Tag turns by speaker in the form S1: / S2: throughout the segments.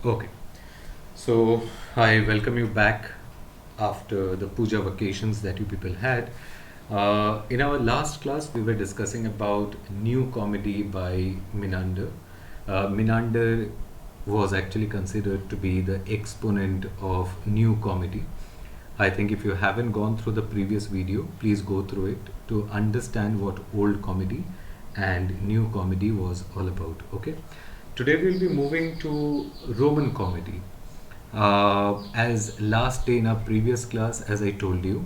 S1: Okay, so I welcome you back after the puja vacations that you people had. In our last class, we were discussing about new comedy by Menander. Menander was actually considered to be the exponent of new comedy. I think if you haven't gone through the previous video, please go through it to understand what old comedy and new comedy was all about. Okay, today we'll be moving to Roman comedy. As last day in our previous class, as I told you,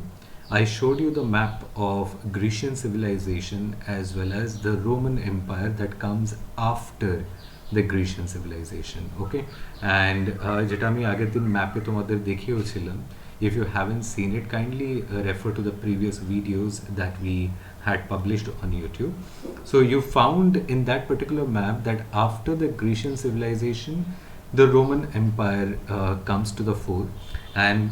S1: I showed you the map of Grecian civilization as well as the Roman Empire that comes after the Grecian civilization. Okay, and যেটা আমি আগের দিন ম্যাপে তোমাদের দেখিয়েছিলাম, if you haven't seen it, kindly refer to the previous videos that we had published on YouTube. So you found in that particular map that after the Grecian civilization, the Roman Empire comes to the fore, and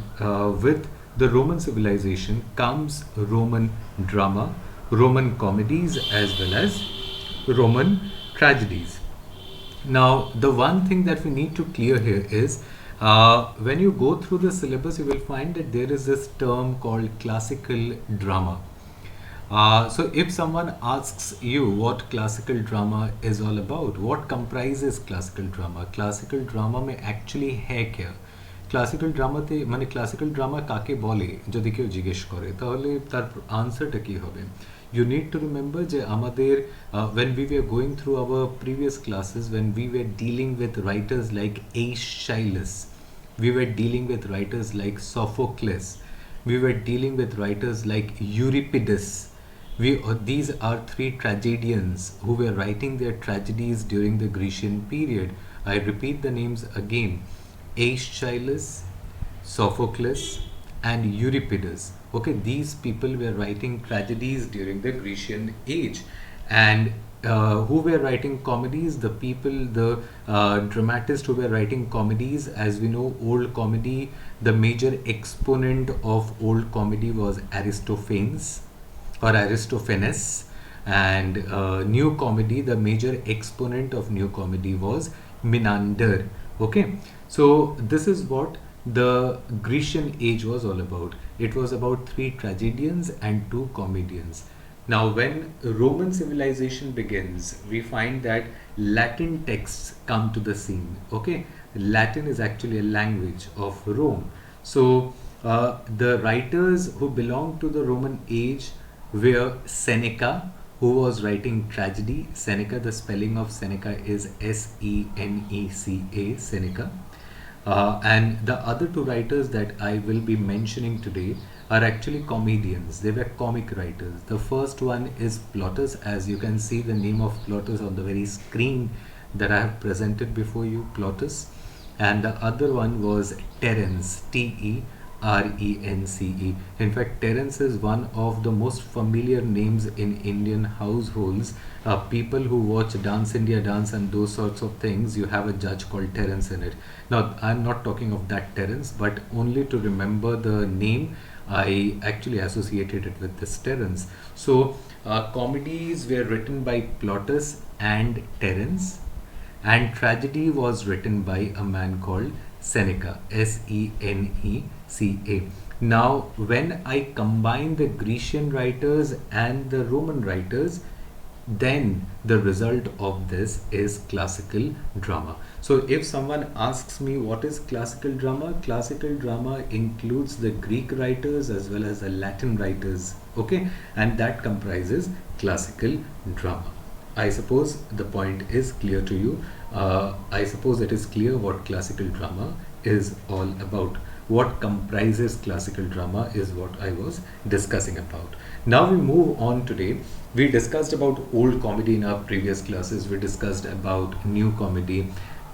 S1: with the Roman civilization comes Roman drama, Roman comedies, as well as Roman tragedies. Now, the one thing that we need to clear here is when you go through the syllabus, you will find that there is this term called classical drama. So if someone asks you what classical drama is all about, what comprises classical drama? Classical drama में actually है क्या? Classical ড্রামাতে মানে classical drama কাকে বলে যদি কেউ জিজ্ঞেস করে তাহলে তার আনসারটা কী হবে? You need to remember যে আমাদের when we were going through our previous classes, when we were dealing with writers like Aeschylus, we were dealing with writers like Sophocles, we were dealing with writers like Euripides. These are three tragedians who were writing their tragedies during the Grecian period. I repeat the names again: Aeschylus, Sophocles, and Euripides. Okay, these people were writing tragedies during the Grecian age, and who were writing comedies? The people, the dramatists who were writing comedies. As we know, old comedy, the major exponent of old comedy was Aristophanes or Aristophanes, and new comedy, the major exponent of new comedy was Menander. Okay, so this is what the Grecian age was all about. It was about three tragedians and two comedians. Now, when Roman civilization begins, we find that Latin texts come to the scene. Okay, Latin is actually a language of Rome. So the writers who belonged to the Roman age were Seneca, who was writing tragedy. Seneca, the spelling of Seneca is Seneca, Seneca. And the other two writers that I will be mentioning today are actually comedians. They were comic writers. The first one is Plautus, as you can see the name of Plautus on the very screen that I have presented before you, Plautus. And the other one was Terence, Terence. In fact, Terence is one of the most familiar names in Indian households. People who watch Dance India Dance and those sorts of things, you have a judge called Terence in it. Now, I'm not talking of that Terence, but only to remember the name, I actually associated it with this Terence. So, comedies were written by Plautus and Terence, and tragedy was written by a man called Seneca, Seneca. Now, when I combine the Grecian writers and the Roman writers, then the result of this is classical drama. So if someone asks me what is classical drama includes the Greek writers as well as the Latin writers. Okay, and that comprises classical drama. I suppose the point is clear to you. I suppose it is clear what classical drama is all about. What comprises classical drama is what I was discussing about. Now we move on today. We discussed about old comedy in our previous classes. We discussed about new comedy.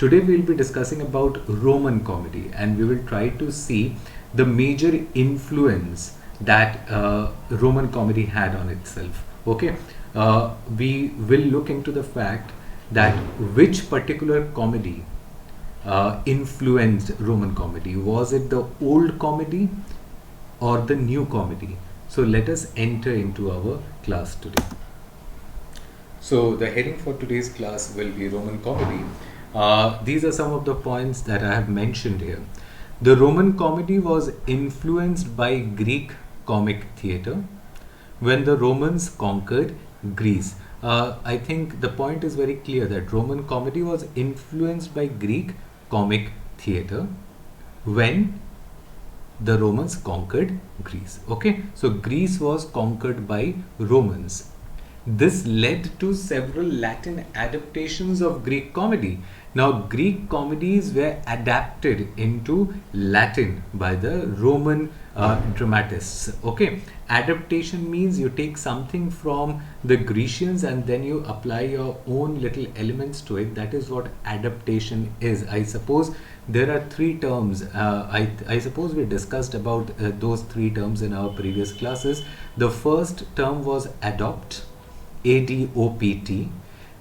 S1: Today we will be discussing about Roman comedy, and we will try to see the major influence that Roman comedy had on itself. Okay, we will look into the fact that which particular comedy influenced Roman comedy. Was it the old comedy or the new comedy? So let us enter into our class today. So the heading for today's class will be Roman comedy. These are some of the points that I have mentioned here. The Roman comedy was influenced by Greek comic theatre when the Romans conquered Greece. I think the point is very clear that Roman comedy was influenced by Greek comic theatre when the Romans conquered Greece. Okay, so Greece was conquered by Romans. This led to several Latin adaptations of Greek comedy. Now, Greek comedies were adapted into Latin by the Roman dramatists. Okay, adaptation means you take something from the Grecians and then you apply your own little elements to it. That is what adaptation is. I suppose there are three terms. I suppose we discussed about those three terms in our previous classes. The first term was adopt, ADOPT.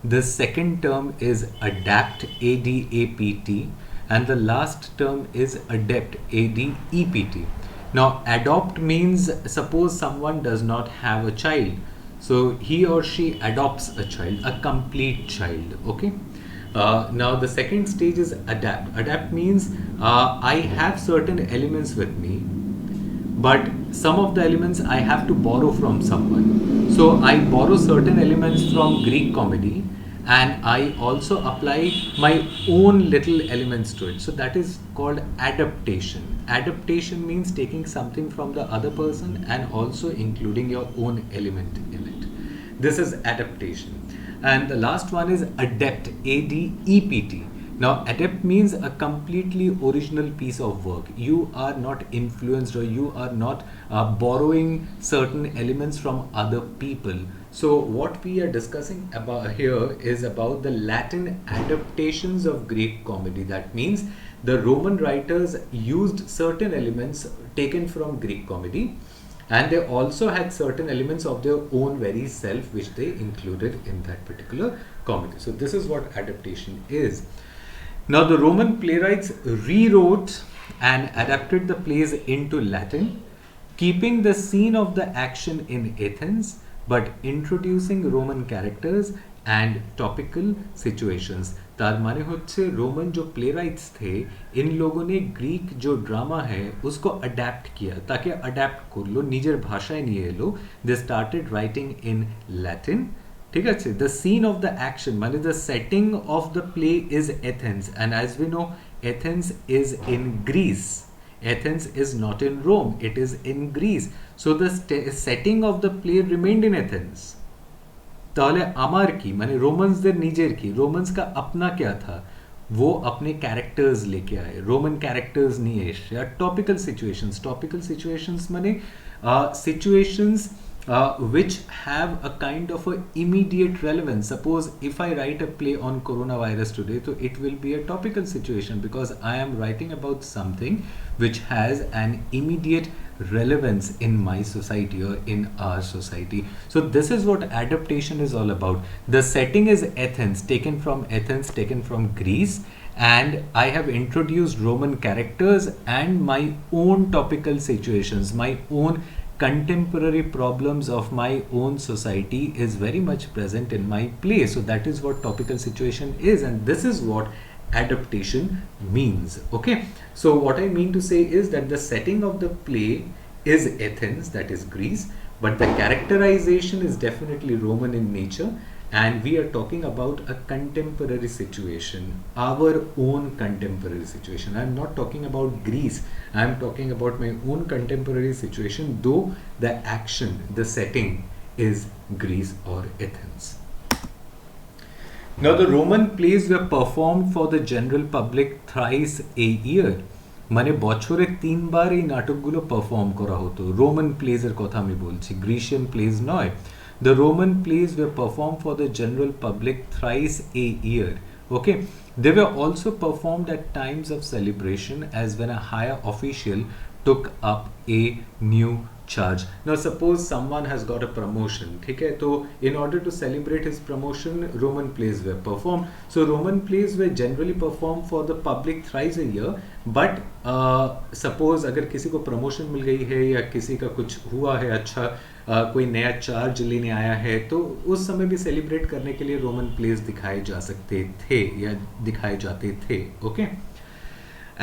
S1: The second term is adapt, ADAPT, and the last term is adept, ADEPT. Now, adopt means suppose someone does not have a child, so he or she adopts a child, a complete child. Okay. Now, the second stage is adapt. Adapt means I have certain elements with me, but some of the elements I have to borrow from someone. So I borrow certain elements from Greek comedy and I also apply my own little elements to it. So that is called adaptation. Adaptation means taking something from the other person and also including your own element in it. This is adaptation. And the last one is adept, ADEPT. Now, adept means a completely original piece of work. You are not influenced or you are not borrowing certain elements from other people. So, what we are discussing about here is about the Latin adaptations of Greek comedy. That means the Roman writers used certain elements taken from Greek comedy, and they also had certain elements of their own very self which they included in that particular comedy. So, this is what adaptation is. Now, the Roman playwrights rewrote and adapted the plays into Latin, keeping the scene of the action in Athens, but introducing Roman characters and topical situations. तार माने होच्छे Roman जो प्लेराइट्स थे इन लोगों ने Greek जो drama है उसको अडेप्ट किया ताकि अडेप्ट कर लो निजेर भाषाয় নিয়ে এলো they started writing in Latin ঠিক আছে the scene of the action মানে the setting of the play is Athens and as we know Athens is in Greece. Athens is not in Rome, it is in Greece. So the setting of the play remained in Athens. তাহলে আমার কি মানে रोमन्सদের নিজের কি Romans का अपना क्या था वो अपने कैरेक्टर्स लेके आए रोमन कैरेक्टर्स नहीं एसे या टॉपिकल सिचुएशंस माने situations which have a kind of a immediate relevance. Suppose if I write a play on coronavirus today, so it will be a topical situation because I am writing about something which has an immediate relevance in my society or in our society. So this is what adaptation is all about. The setting is Athens, taken from Greece, and I have introduced Roman characters and my own topical situations, my own contemporary problems of my own society is very much present in my play. So that is what topical situation is, and this is what adaptation means. Okay, so what I mean to say is that the setting of the play is Athens, that is Greece, but the characterization is definitely Roman in nature, and we are talking about a contemporary situation, our own contemporary situation. I am not talking about Greece, I am talking about my own contemporary situation, though the action, the setting is Greece or Athens. Now the Roman plays were performed for the general public thrice a year. মানে বছরে 3 বার এই নাটকগুলো perform করা হতো Roman প্লেজের কথা আমি বলছি গ্রিসিয়ান plays নয় The Roman plays were performed for the general public thrice a year. Okay, they were also performed at times of celebration as when a higher official took up a new charge. Now suppose someone has got a promotion, ठीक है, तो in order to celebrate his promotion, Roman plays were performed. So Roman plays were generally performed for the public thrice a year. But suppose अगर किसी को promotion मिल गई है या किसी का कुछ हुआ है अच्छा, कोई नया चार्ज लेने आया है, तो उस समय भी सेलिब्रेट करने के लिए रोमन प्लेस दिखाए जा सकते थे या दिखाए जाते थे. Okay.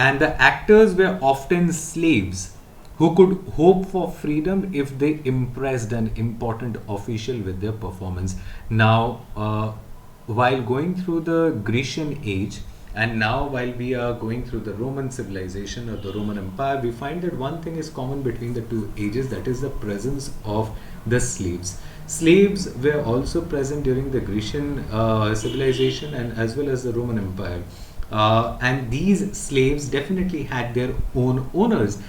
S1: And the actors were often slaves who could hope for freedom if they impressed an important official with their performance. Now, while going through the Grecian age, and now while we are going through the Roman civilization or the Roman Empire, we find that one thing is common between the two ages, that is the presence of the slaves. Slaves were also present during the Grecian civilization and as well as the Roman Empire. And these slaves definitely had their own owners.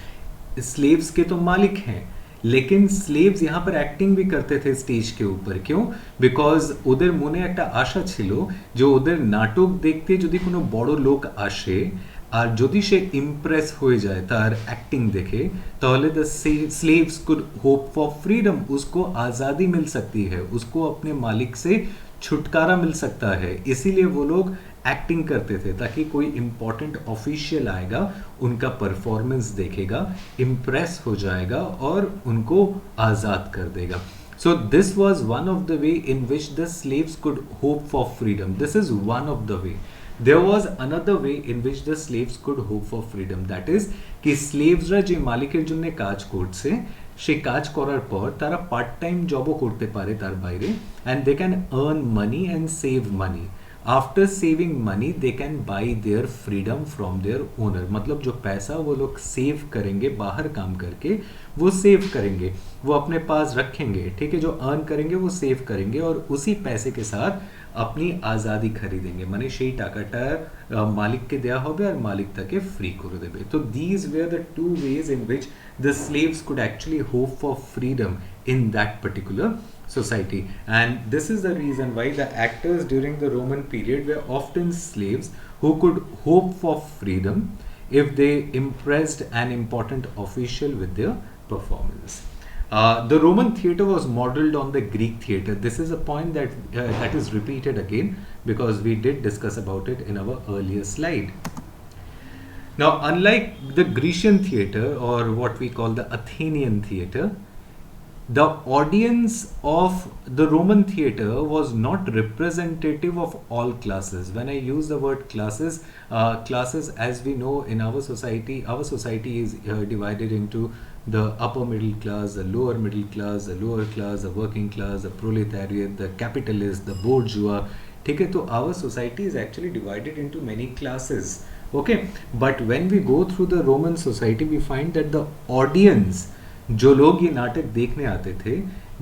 S1: Slaves के तो मालिक हैं, लेकिन slaves यहाँ पर acting भी करते थे स्टेज के ऊपर. क्यों? बिकज ওদের মনে একটা আশা ছিল যে ওদের নাটক দেখতে যদি কোনো বড় লোক আসে আর যদি সে ইমপ্রেস হয়ে যায় তার অ্যাক্টিং দেখে, তাহলে the slaves could hope for freedom, उसको आज़ादी मिल सकती है, उसको अपने मालिक से छुटकारा मिल सकता है. इसीलिए वो लोग एक्टिंग करते थे ताकि कोई इम्पॉर्टेंट ऑफिशियल आएगा, उनका परफॉर्मेंस देखेगा, इम्प्रेस हो जाएगा और उनको आज़ाद कर देगा. So this was one of the way in which the slaves could hope for freedom. This is one of the way. There was another way in which the slaves could hope for freedom. That is कि স্লেভসরা যে মালিকের জন্য কাজ করছে সে কাজ করার পর তারা পার্ট টাইম জবও করতে পারে তার বাইরে, and they can earn money and save money. After saving money they can buy their freedom from their owner. मतलब जो पैसा वो लोग सेव करेंगे बाहर काम करके, वो सेव करेंगे, वो अपने पास रखेंगे, ठीक है, जो अर्न करेंगे वो सेव करेंगे और उसी पैसे के साथ अपनी आज़ादी खरीदेंगे. মানে সেই টাকাটা মালিককে দেওয়া হবে আর মালিক তাকে ফ্রি করে দেবে. তো these were the two ways in which the slaves could actually hope for freedom in that particular society. And this is the reason why the actors during the Roman period were often slaves who could hope for freedom if they impressed an important official with their performance. The Roman theatre was modeled on the Greek theatre. This is a point that is repeated again because we did discuss about it in our earlier slide. Now, unlike the Grecian theatre or what we call the Athenian theatre, the audience of the Roman theatre was not representative of all classes. When I use the word classes, classes as we know in our society is divided into the upper middle class, the lower middle class, the working class, the proletariat, the capitalist, the bourgeois. ठीक है, तो our society is actually divided into many classes. Okay, but when we go through the Roman society, we find that the audience, जो लोग ये नाटक देखने आते थे,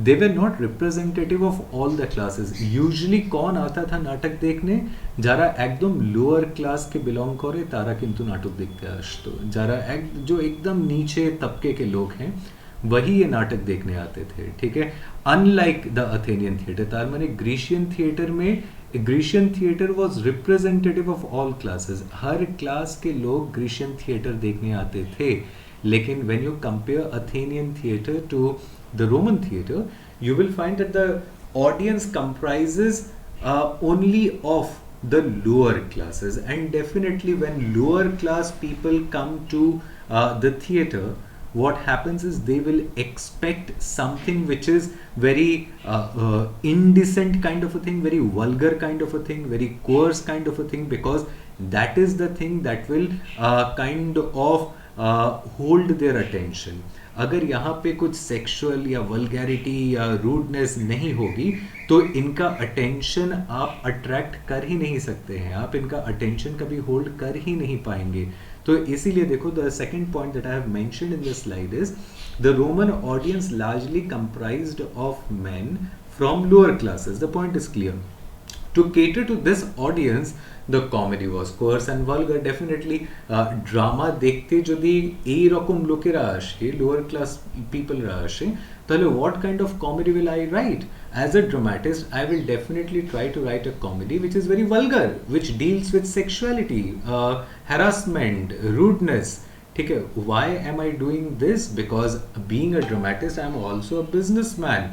S1: they were not representative of all the classes. Usually कौन आता था नाटक देखने? যারা একদম লোয়ার ক্লাসকে বিলং করে তারা কিন্তু নাটক দেখতে আসতো. যারা जो एकदम नीचे तबके के लोग हैं वही ये नाटक देखने आते थे. ठीक है, अनलाइक द अथेनियन थिएटर. तार माने ग्रीशियन थिएटर में Grecian theatre was representative of all classes. Her class के लोग ग्रीशियन थिएटर देखने आते थे. लेकिन when you compare Athenian theatre to the Roman theatre, you will find that the audience comprises only of the lower classes. And definitely when lower class people come to the theatre, what happens is they will expect something which is very indecent kind of a thing, very vulgar kind of a thing, very coarse kind of a thing, because that is the thing that will kind of hold their attention. अगर यहाँ पे कुछ sexual या vulgarity या rudeness नहीं होगी तो इनका अटेंशन आप अट्रैक्ट कर ही नहीं सकते हैं, आप इनका अटेंशन कभी होल्ड कर ही नहीं पाएंगे. तो इसीलिए देखो, the second point that I have mentioned in the slide is the Roman audience largely comprised of main from lower classes. The point is clear. To cater to this audience, the comedy was coarse and vulgar. Definitely drama देखते যদি এই রকম লোকেরা আসে, lower class people রা আসে, তাহলে what kind of comedy will I write? As a dramatist, I will definitely try to write a comedy which is very vulgar, which deals with sexuality, harassment, rudeness. ठीक है. Why am I doing this? Because being a dramatist I am also a businessman.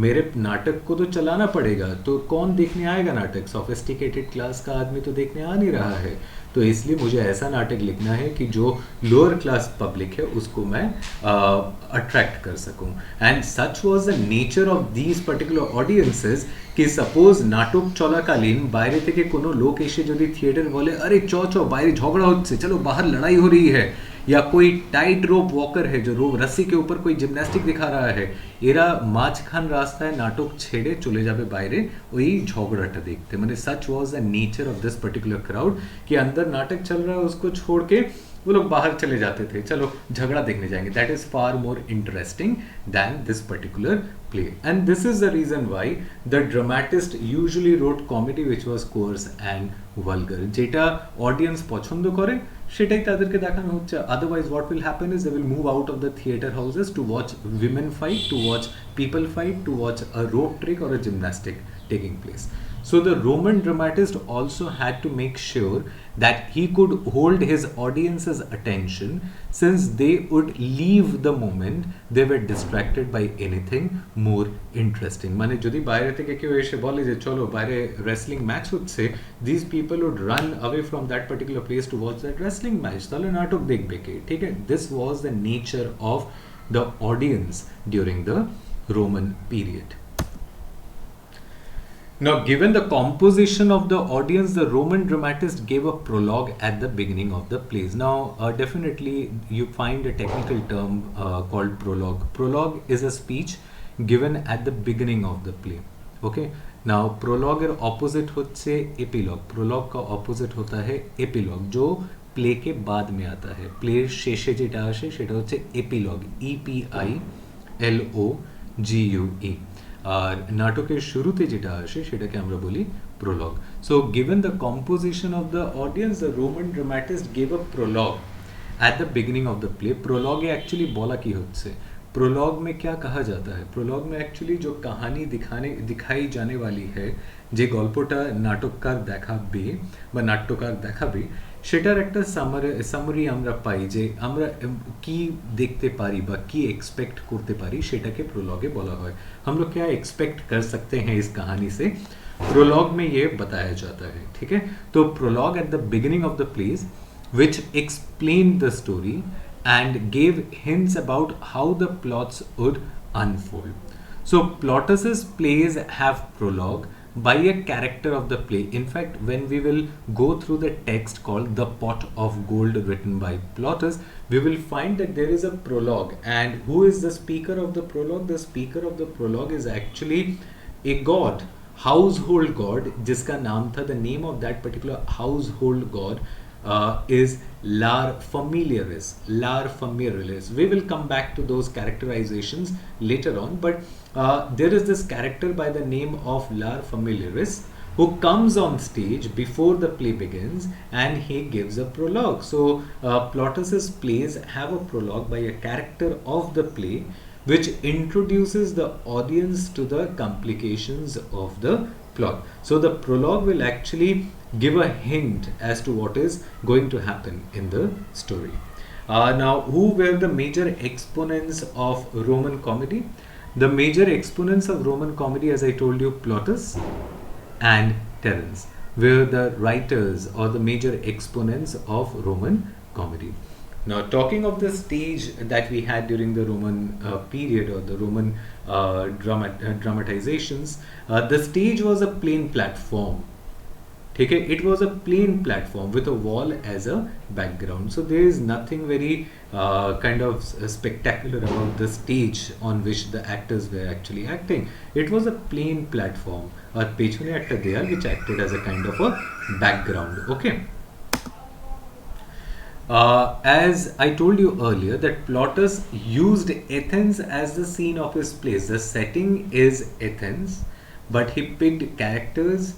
S1: मेरे नाटक को तो चलाना पड़ेगा, तो कौन देखने आएगा नाटक? सोफिस्टिकेटेड क्लास का आदमी तो देखने आ नहीं रहा है. तो इसलिए मुझे ऐसा नाटक लिखना है कि जो लोअर क्लास पब्लिक है उसको मैं अट्रैक्ट कर सकूं. And such was the nature of these particular audiences कि सपोज नाटक চলাকালীন বাইরে থেকে কোনো লোক এসে যদি থিয়েটার বলে अरे चो चो বাইরে ঝগড়া হচ্ছে, चलो बाहर लड़ाई हो रही है, या कोई टाइट रोप वॉकर है जो रस्सी के ऊपर कोई जिम्नास्टिक दिखा रहा है, এরা মাঝখান রাস্তায় নাটক ছেড়ে চলে যাবে বাইরে ওই ঝগড়াটা देखते. মানে such was the nature of this particular crowd कि अंदर नाटक चल रहा है उसको छोड़ के वो लोग बाहर चले जाते थे, चलो झगड़ा देखने जाएंगे. That is far more interesting than this particular play. And this is the reason why the dramatist usually wrote comedy which was coarse and vulgar. যেটা অডিয়েন্স পছন্দ করে সেটাই তাদেরকে দেখানো হচ্ছে. Otherwise what will happen is they will move out of the theatre houses to watch women fight, to watch people fight, to watch a rope trick or a gymnastic taking place. So the Roman dramatist also had to make sure that he could hold his audience's attention, since they would leave the moment they were distracted by anything more interesting. মানে যদি বাইরে থেকে কেউ এসে বলে যে চলো বাইরে wrestling match হচ্ছে, these people would run away from that particular place to watch that wrestling match. তাহলে নাটক দেখবে কে? ঠিক আছে. This was the nature of the audience during the Roman period. Now, given the composition of the audience, the Roman dramatist gave a prologue at the beginning of the plays. Now, definitely you find a technical term called prologue. Prologue is a speech given at the beginning of the play. Okay. Now, prologue er opposite होते epilogue. Prologue का opposite होता है epilogue, जो play के बाद में आता है. प्ले शेषे যেটা আসে সেটা হচ্ছে epilogue. EPILOGUE. আর নাটকের শুরুতে যেটা আসে সেটাকে আমরা বলি prologue. So given the composition of the audience, the Roman dramatist gave a prologue at the beginning of the play. prologue actually बोला की होते. prologue में क्या कहा जाता है? prologue में actually जो कहानी दिखाई जाने वाली है, যে গল্পটা নাটককার দেখাবে বা নাট্যকার দেখাবে, সেটার একটা সামারি আমরা পাই, যে আমরা কি দেখতে পারি বা কি এক্সপেক্ট করতে পারি সেটাকে प्रोलॉग बोला হয়. हम लोग क्या एक्सपेक्ट कर सकते हैं इस कहानी से, प्रोलॉग में ये बताया जाता है. ठीक है. तो prologue at the beginning of the plays which explained the story and gave hints about how the plots would unfold. So Plautus's plays have prologue by a character of the play. In fact, when we will go through the text called The Pot of Gold written by Plautus, we will find that there is a prologue. And who is the speaker of the prologue? The speaker of the prologue is actually a god, household god, जिसका नाम था, the name of that particular household god is Lar Familiaris. Lar Familiaris. We will come back to those characterizations later on, but there is this character by the name of Lar Familiaris who comes on stage before the play begins and he gives a prologue. So Plautus's plays have a prologue by a character of the play which introduces the audience to the complications of the plot. So the prologue will actually give a hint as to what is going to happen in the story. Now, who were the major exponents of Roman comedy? The major exponents of Roman comedy, as I told you, Plautus and Terence were the writers or the major exponents of Roman comedy. Now, talking of the stage that we had during the Roman period or the Roman dramatizations, the stage was a plain platform. Okay, it was a plain platform with a wall as a background. So there is nothing very kind of spectacular about the stage on which the actors were actually acting. It was a plain platform. Or pechone ekta deyal which acted as a kind of a background. Okay. As I told you earlier that Plautus used Athens as the scene of his plays. The setting is Athens, but he picked characters,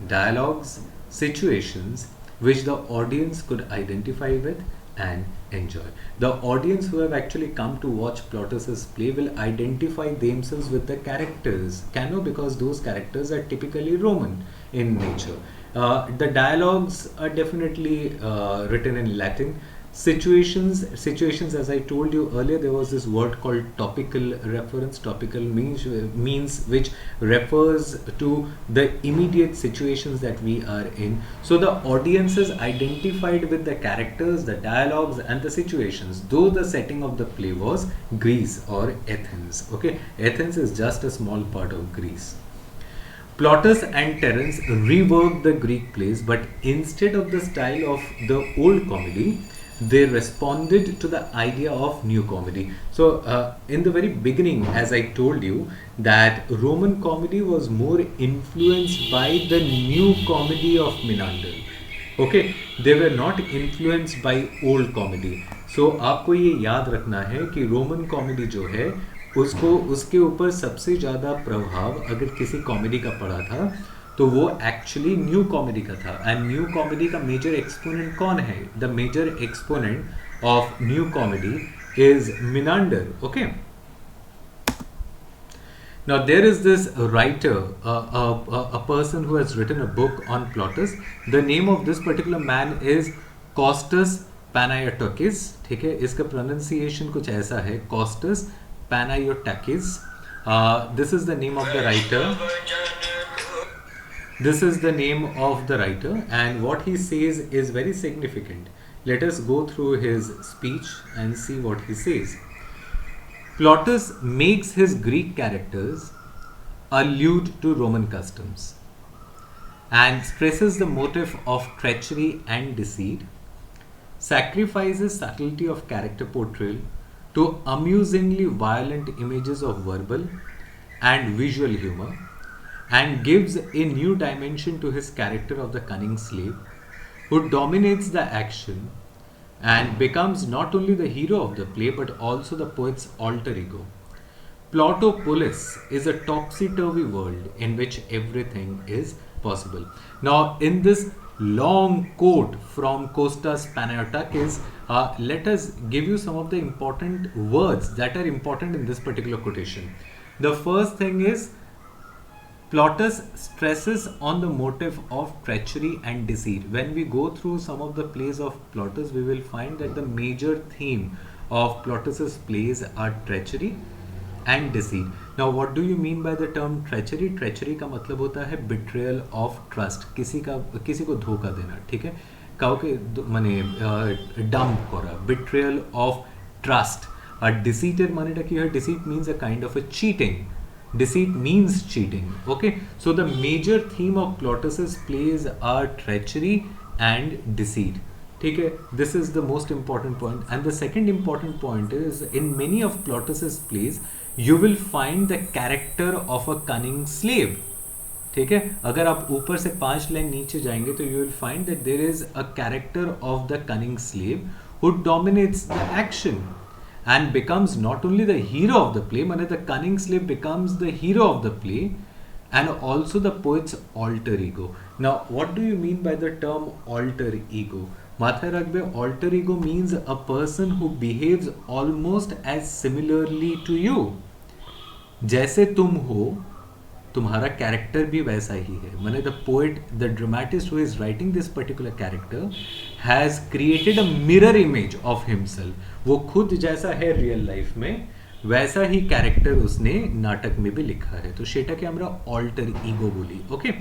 S1: dialogues, situations which the audience could identify with and enjoy. The audience who have actually come to watch Plautus's play will identify themselves with the characters. Cano, because those characters are typically Roman in nature. The dialogues are definitely written in Latin. Situations, as I told you earlier, there was this word called topical reference. Topical means which refers to the immediate situations that we are in. So the audiences identified with the characters, the dialogues and the situations, though the setting of the play was Greece or Athens. Okay, Athens is just a small part of Greece. Plautus and Terence reworked the Greek plays, but instead of the style of the old comedy, they responded to the idea of new comedy. So, in the very beginning, as I told you, that Roman comedy was more influenced by the new comedy of Menander. Okay, they were not influenced by old comedy. So, आपको ये याद रखना है कि Roman comedy जो है उसको उसके ऊपर सबसे ज़्यादा प्रभाव अगर किसी कॉमेडी का पड़ा था तो वो एक्चुअली न्यू कॉमेडी का था. एंड न्यू कॉमेडी का मेजर एक्सपोनेंट कौन है? The major exponent of new comedy is Menander. Okay, now there is this writer, a person who has written a book on Plautus. The name of this particular man is Costas Panayiotakis. ठीक है, इसका pronunciation कुछ ऐसा है, Costas Panayiotakis. This is the name of the writer. This is the name of the writer, and what he says is very significant. Let us go through his speech and see what he says. Plautus makes his Greek characters allude to Roman customs and stresses the motive of treachery and deceit, sacrifices subtlety of character portrayal to amusingly violent images of verbal and visual humor, and gives a new dimension to his character of the cunning slave who dominates the action and becomes not only the hero of the play but also the poet's alter ego. Plautopolis is a topsy-turvy world in which everything is possible. Now, in this long quote from Costas Panayiotakis, let us give you some of the important words that are important in this particular quotation. The first thing is, Plautus stresses on the motive of treachery and deceit. When we go through some of the plays of Plautus, we will find that the major theme of Plautus's plays are treachery and deceit. Now, what do you mean by the term treachery? Treachery का मतलब होता है betrayal of trust. किसी को धोखा देना, ठीक है? काउके माने dump करा, betrayal of trust. Deceit माने टा कि है, deceit means a kind of a cheating. Deceit means cheating. Okay, so the major theme of Plautus's plays are treachery and deceit. ठीक है, this is the most important point. And the second important point is, in many of Plautus's plays you will find the character of a cunning slave. ठीक है, अगर आप ऊपर से 5 line नीचे जाएंगे तो you will find that there is a character of the cunning slave who dominates the action and becomes not only the hero of the play, but the cunning slave becomes the hero of the play and also the poet's alter ego. Now, what do you mean by the term alter ego? माথায় রাখবে, alter ego means a person who behaves almost as similarly to you. जैसे तुम हो, तुम्हारा character भी वैसा ही है. माने the poet, the dramatist who is writing this particular character has created a mirror image of himself. वो खुद जैसा है रियल लाइफ में, वैसा ही कैरेक्टर उसने नाटक में भी लिखा है. तो সেটাকে আমরা অল্টার ইগো বলি. ওকে,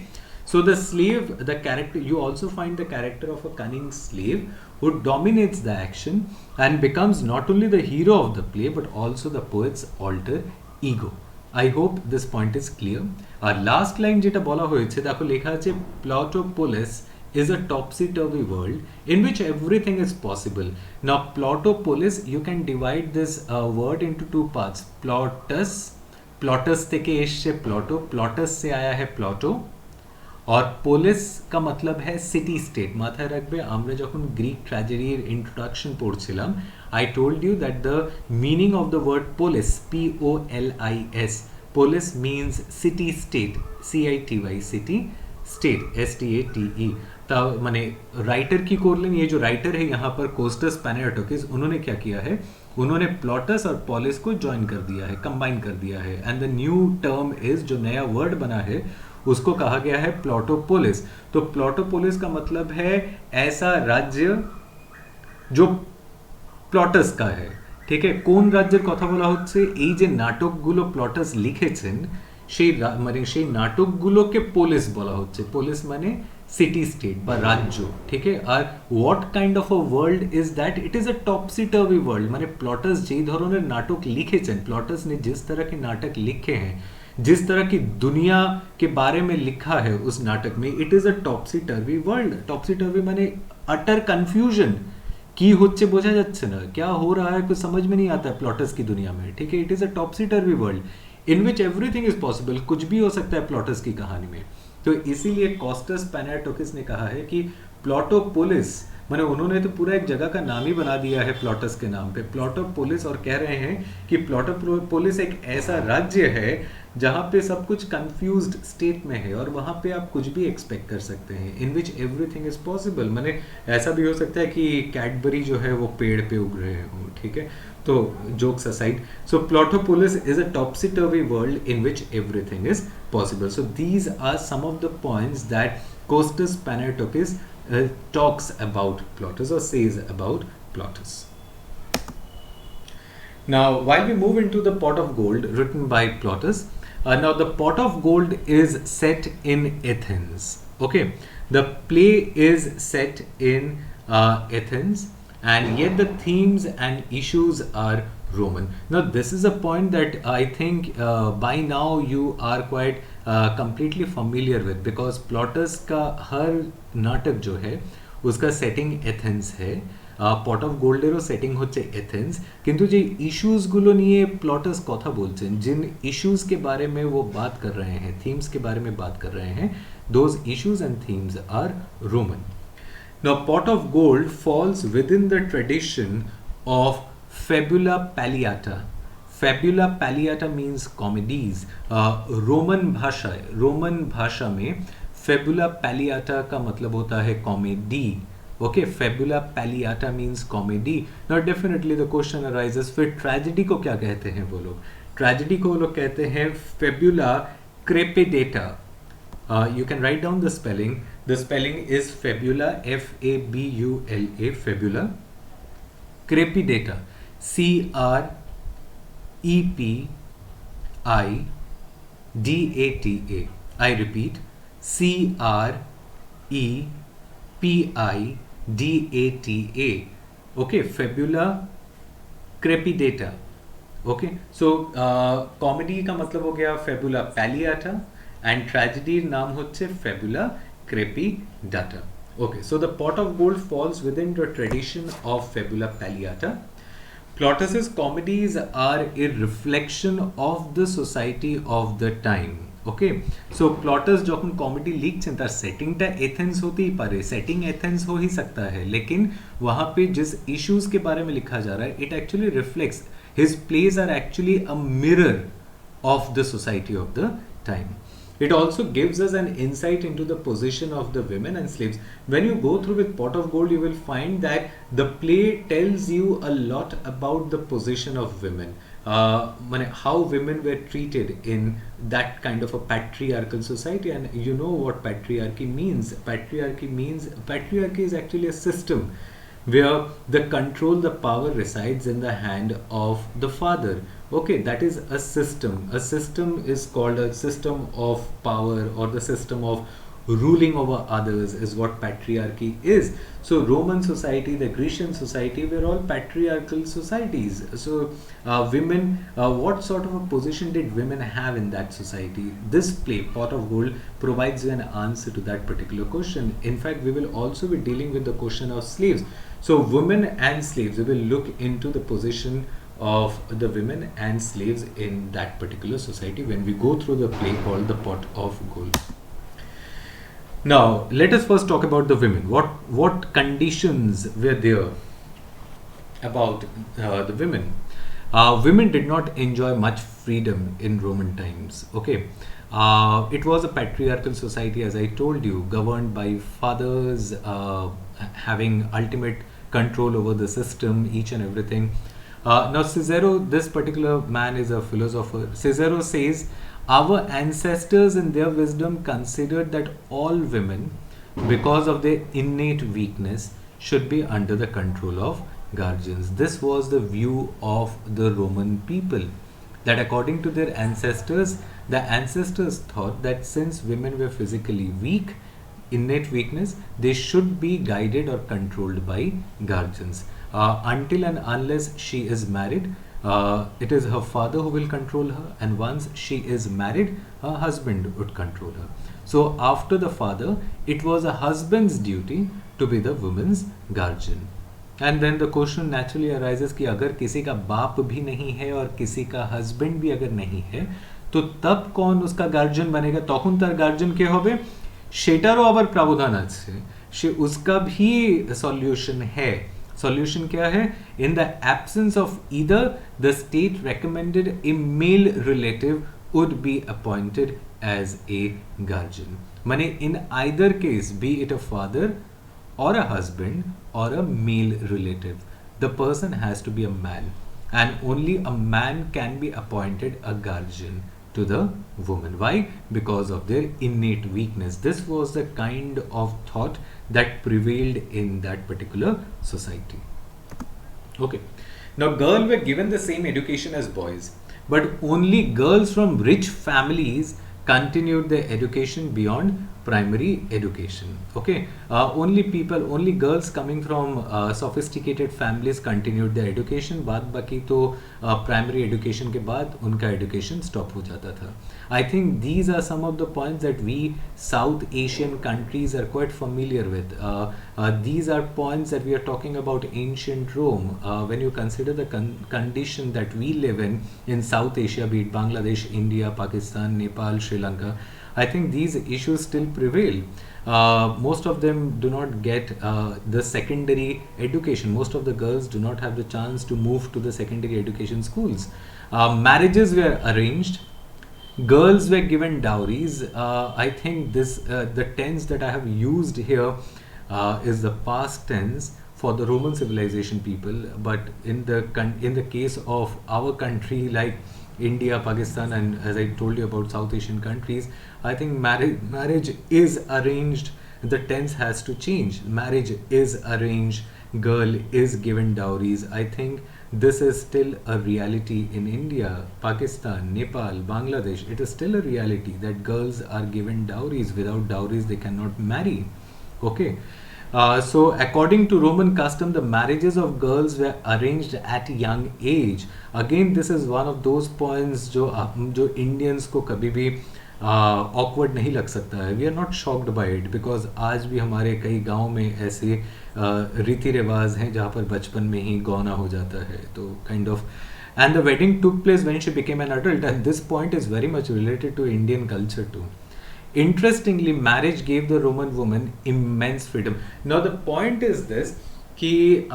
S1: so the slave, the character, you also find the character of a cunning slave who dominates the action and becomes not only the hero of the play but also the poet's alter ego. I hope this point is clear. আর last line যেটা বলা হয়েছে, দেখো লেখা আছে, Plautopolis is a topsy-turvy world in which everything is possible. Now, Plautopolis, you can divide this word into two parts. Plautus থেকে এসছে Plauto, Plautus से आया है Plauto, और पोलिস का मतलब है সিটি স্টেট. মাথায় রাখবে, আমরা যখন গ্রিক ট্র্যাজেডির ইন্ট্রোডাকশন পড়ছিলাম, I told you that the meaning of the word polis, P-O-L-I-S, polis means city state, C-I-T-Y, city state, S-T-A-T-E. ता माने राइटर की कोरलेन, ये जो राइटर है यहाँ पर कोस्टस पैनायोटोकिस, उन्होंने क्या किया है, उन्होंने प्लॉटस और पोलिस को ज्वाइन कर दिया है, कंबाइन कर दिया है. And the new term is, जो नया वर्ड बना है उसको कहा गया है प्लॉटोपोलिस. तो प्लॉटोपोलिस का मतलब है ऐसा राज्य जो প্লটাস কাহে, ঠিক আছে? কোন রাজ্যের কথা বলা হচ্ছে? এই যে নাটকগুলো প্লটাস লিখেছেন সেই মানে সেই নাটকগুলোকে পোলিস বলা হচ্ছে। পোলিস মানে সিটি স্টেট বা রাজ্য, ঠিক আছে? আর what kind of a world is that? It is a topsy turvy world. মানে প্লটাস যেই ধরনের নাটক লিখেছেন, प्लॉटस ने जिस तरह के नाटक लिखे हैं, जिस तरह की दुनिया के बारे में लिखा है उस नाटक में, it is a topsy turvy world. Topsy turvy माने अटर कंफ्यूजन, की होच्छे बोझा जाच्छे ना, क्या हो रहा है कुछ समझ में नहीं आता है प्लॉटस की दुनिया में, ठीक है? It is a topsy turvy world in which everything is possible, कुछ भी हो सकता है प्लॉटस की कहानी में। तो इसीलिए कॉस्टस पैनाटोकिस ने कहा है कि प्लॉटोपोलिस, माने उन्होंने तो पूरा एक जगह का नाम ही बना दिया है प्लॉटस के नाम पे, प्लॉटोपोलिस, और कह रहे हैं कि प्लॉटोपोलिस एक ऐसा राज्य है जहाँ पे सब कुछ कंफ्यूज्ड स्टेट में है और वहाँ पे आप कुछ भी एक्सपेक्ट कर सकते हैं, इन विच एवरीथिंग इज पॉसिबल। माने ऐसा भी हो सकता है कि कैडबरी जो है वो पेड़ पे उग रहे हों, ठीक है? तो jokes aside, so Plautopolis is a topsy turvy world in which everything is possible. So these are some of the points that Costas Panayotakis talks about Plautus or says about Plautus. Now, while we move into the Pot of Gold written by Plautus, now the Pot of Gold is set in Athens. Okay, the play is set in Athens, and yet the themes and issues are Roman. Now, this is a point that I think by now you are quite completely familiar with, because Plautus का हर नाटक जो है उसका setting Athens है। পট of গোল্ডেরও setting হচ্ছে Athens, কিন্তু যে ইস্যুসগুলো নিয়ে প্লটাস কথা বলছেন, जिन इश्यूज के बारे में वो बात कर रहे हैं, थीम्स के बारे में बात कर रहे हैं, those issues and themes are Roman. Now, Pot of Gold falls within the tradition of Fabula Palliata. Fabula Palliata means comedies. Roman भाषा में Fabula Palliata का मतलब होता है comedy. Okay, Fabula Palliata means comedy. Now, definitely the question arises, फिर tragedy को क्या कहते हैं वो लोग? Tragedy को वो लोग कहते हैं Fabula Crepidata. You can write down the spelling. The spelling is Fabula, F-A-B-U-L-A, Fabula Crepidata, C-R-E-P-I-D-A-T-A. I repeat, C-R-E-P-I-D-A-T-A. Okay, Fabula Crepidata. Okay, so comedy का मतलब हो गया Fabula Palliata, and tragedy नाम होच्छे Fabula Crepidata. Okay, so the Pot of Gold falls within the tradition of Fabula Palliata. Plautus's comedies are a reflection of the society of the time. Okay, so Plautus যখন comedy लिखছেন তার সেটিংটা Athens होती ही पारे, setting Athens हो ही सकता है, लेकिन वहाँ पे जिस इश्यूज के बारे में लिखा जा रहा है, it actually reflects, his plays are actually a mirror of the society of the time. It also gives us an insight into the position of the women and slaves. When you go through with Pot of Gold, you will find that the play tells you a lot about the position of women, how women were treated in that kind of a patriarchal society. And you know what patriarchy means. Patriarchy is actually a system where the control, the power resides in the hand of the father. Okay, that is a system. A system is called a system of power, or the system of ruling over others is what patriarchy is. So Roman society, the Grecian society were all patriarchal societies. So women, what sort of a position did women have in that society? This play, Pot of Gold, provides you an answer to that particular question. In fact, we will also be dealing with the question of slaves. So women and slaves, we will look into the position of the women and slaves in that particular society when we go through the play called the Pot of Gold. Now, let us first talk about the women. What conditions were there about the women? Women did not enjoy much freedom in Roman times. Okay, it was a patriarchal society, as I told you, governed by fathers, having ultimate control over the system, each and everything. Now, Cicero, this particular man is a philosopher. Cicero says, our ancestors in their wisdom considered that all women, because of their innate weakness, should be under the control of guardians. This was the view of the Roman people. That according to their ancestors, the ancestors thought that since women were physically weak, innate weakness, they should be guided or controlled by guardians. Until and unless she is married, it is her father who will control her, and once she is married, her husband would control her. So, after the father, it was a husband's duty to be the woman's guardian. And then the question naturally arises कि अगर किसी का बाप भी नहीं है और किसी का हस्बैंड भी अगर नहीं है तो तब कौन उसका गार्जियन बनेगा তখন তার গার্জিয়ান কে হবে সেটারও আবার प्रावधान আছে সে उसका भी सॉल्यूशन है सॉल्यूशन क्या है in the absence of either the state recommended a male relative would be appointed as a guardian माने in either case be it a father or a husband or a male relative, the person has to be a man, and only a man can be appointed a guardian to the woman. Why? Because of their innate weakness. This was the kind of thought that prevailed in that particular society. Okay. Now, girls were given the same education as boys, but only girls from rich families continued their education beyond primary education. Okay, only girls coming from sophisticated families continued their education. बाद बाकी तो primary education के बाद उनका education stop हो जाता था. I think these are some of the points that we South Asian countries are quite familiar with. These are points that we are talking about ancient Rome. When you consider the condition that we live in South Asia, be it Bangladesh, India, Pakistan, Nepal, Sri Lanka, I think these issues still prevail. Most of them do not get the secondary education. Most of the girls do not have the chance to move to the secondary education schools. Marriages were arranged. Girls were given dowries. I think the tense that I have used here is the past tense for the Roman civilization people. But in the case of our country, like India, Pakistan, and as I told you about South Asian countries, I think marriage is arranged. The tense has to change. Marriage is arranged. Girl is given dowries. I think this is still a reality in India, Pakistan, Nepal, Bangladesh. It is still a reality that girls are given dowries. Without dowries, they cannot marry. Okay. So according to Roman custom, the marriages of girls were arranged at young age. Again, this is one of those points जो Indians को कभी भी awkward नहीं लग सकता है. We are not shocked by it because आज भी हमारे कई गांव में ऐसे रीति रिवाज हैं जहाँ पर बचपन में ही गौना हो जाता है. तो kind of, and the wedding took place when she became an adult, and this point is very much related to Indian culture too. Interestingly, marriage gave the Roman woman immense freedom. Now the point is this, कि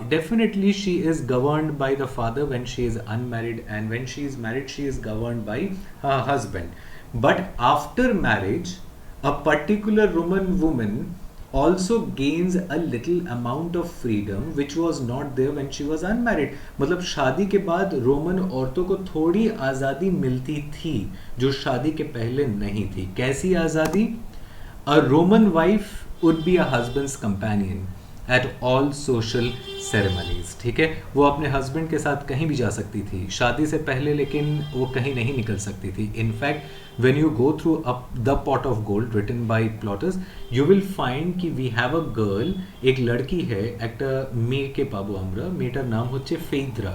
S1: definitely she is governed by the father when she is unmarried, and when she is married she is governed by her husband. But after marriage, a particular Roman woman also gains a little amount of freedom which was not there when she was unmarried. मतलब शादी के बाद Roman औरतों को थोड़ी आज़ादी मिलती थी जो शादी के पहले नहीं थी. कैसी आज़ादी? A Roman wife would be a husband's companion at all social ceremonies. ठीक है, वो अपने हस्बैंड के साथ कहीं भी जा सकती थी शादी से पहले, लेकिन वो कहीं नहीं निकल सकती थी. In fact when you go through the pot of gold written by Plautus, you will find कि we have a girl, एक लड़की है, एक्टर मेके पाबो আমরা, মেয়েটার নাম হচ্ছে Phaedra.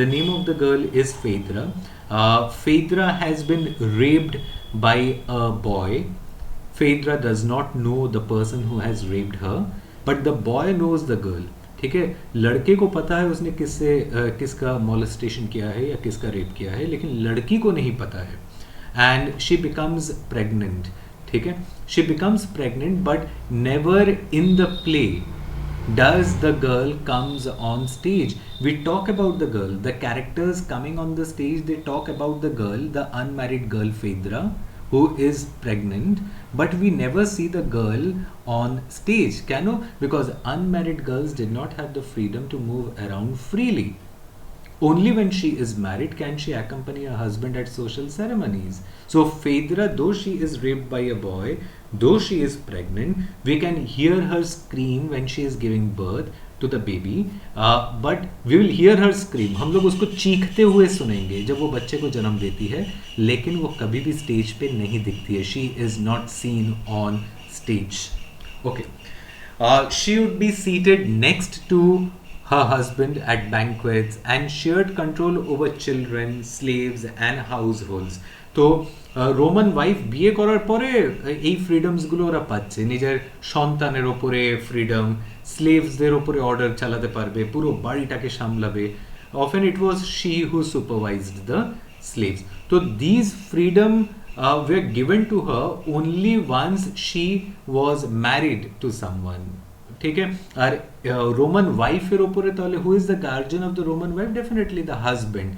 S1: The name of the girl is Phaedra. Phaedra has been raped by a boy. Phaedra does not know the person who has raped her, but the boy knows the girl. ठीक है, लड़के को पता है उसने किसका molestation किया है या किसका रेप किया है, लेकिन लड़की को नहीं पता है. And she becomes pregnant. ठीक है, she becomes pregnant, but never in the play does the girl comes on stage. We talk about the girl, the characters coming on the stage, they talk about the girl, the unmarried girl Phaedra, who is pregnant, but we never see the girl on stage. Cano? Because unmarried girls did not have the freedom to move around freely. Only when she is married can she accompany her husband at social ceremonies. So Phaedra, though she is raped by a boy, Though she is pregnant, we can hear her scream when she is giving birth to the baby, but we will hear her scream. हम लोग उसको चीखते हुए सुनेंगे जब वो बच्चे को जन्म देती है, लेकिन वो कभी भी स्टेज पे नहीं दिखती है. She is not seen on stage. Okay. She would be seated next to her husband at banquets and shared control over children, slaves and households. তো রোমান ওয়াইফ বিয়ে করার পরে এই ফ্রিডমসগুলো ওরা পাচ্ছে, নিজের সন্তানের ওপরে ফ্রিডম, স্লেভসদের ওপরে অর্ডার চালাতে পারবে, পুরো বাড়িটাকে সামলাবে. Often it was she who supervised the slaves. So these freedom were given to her only once she was married to someone. ठीक है. और रोमन वाइफের উপরে তাহলে who is the guardian of the Roman wife? Definitely the husband.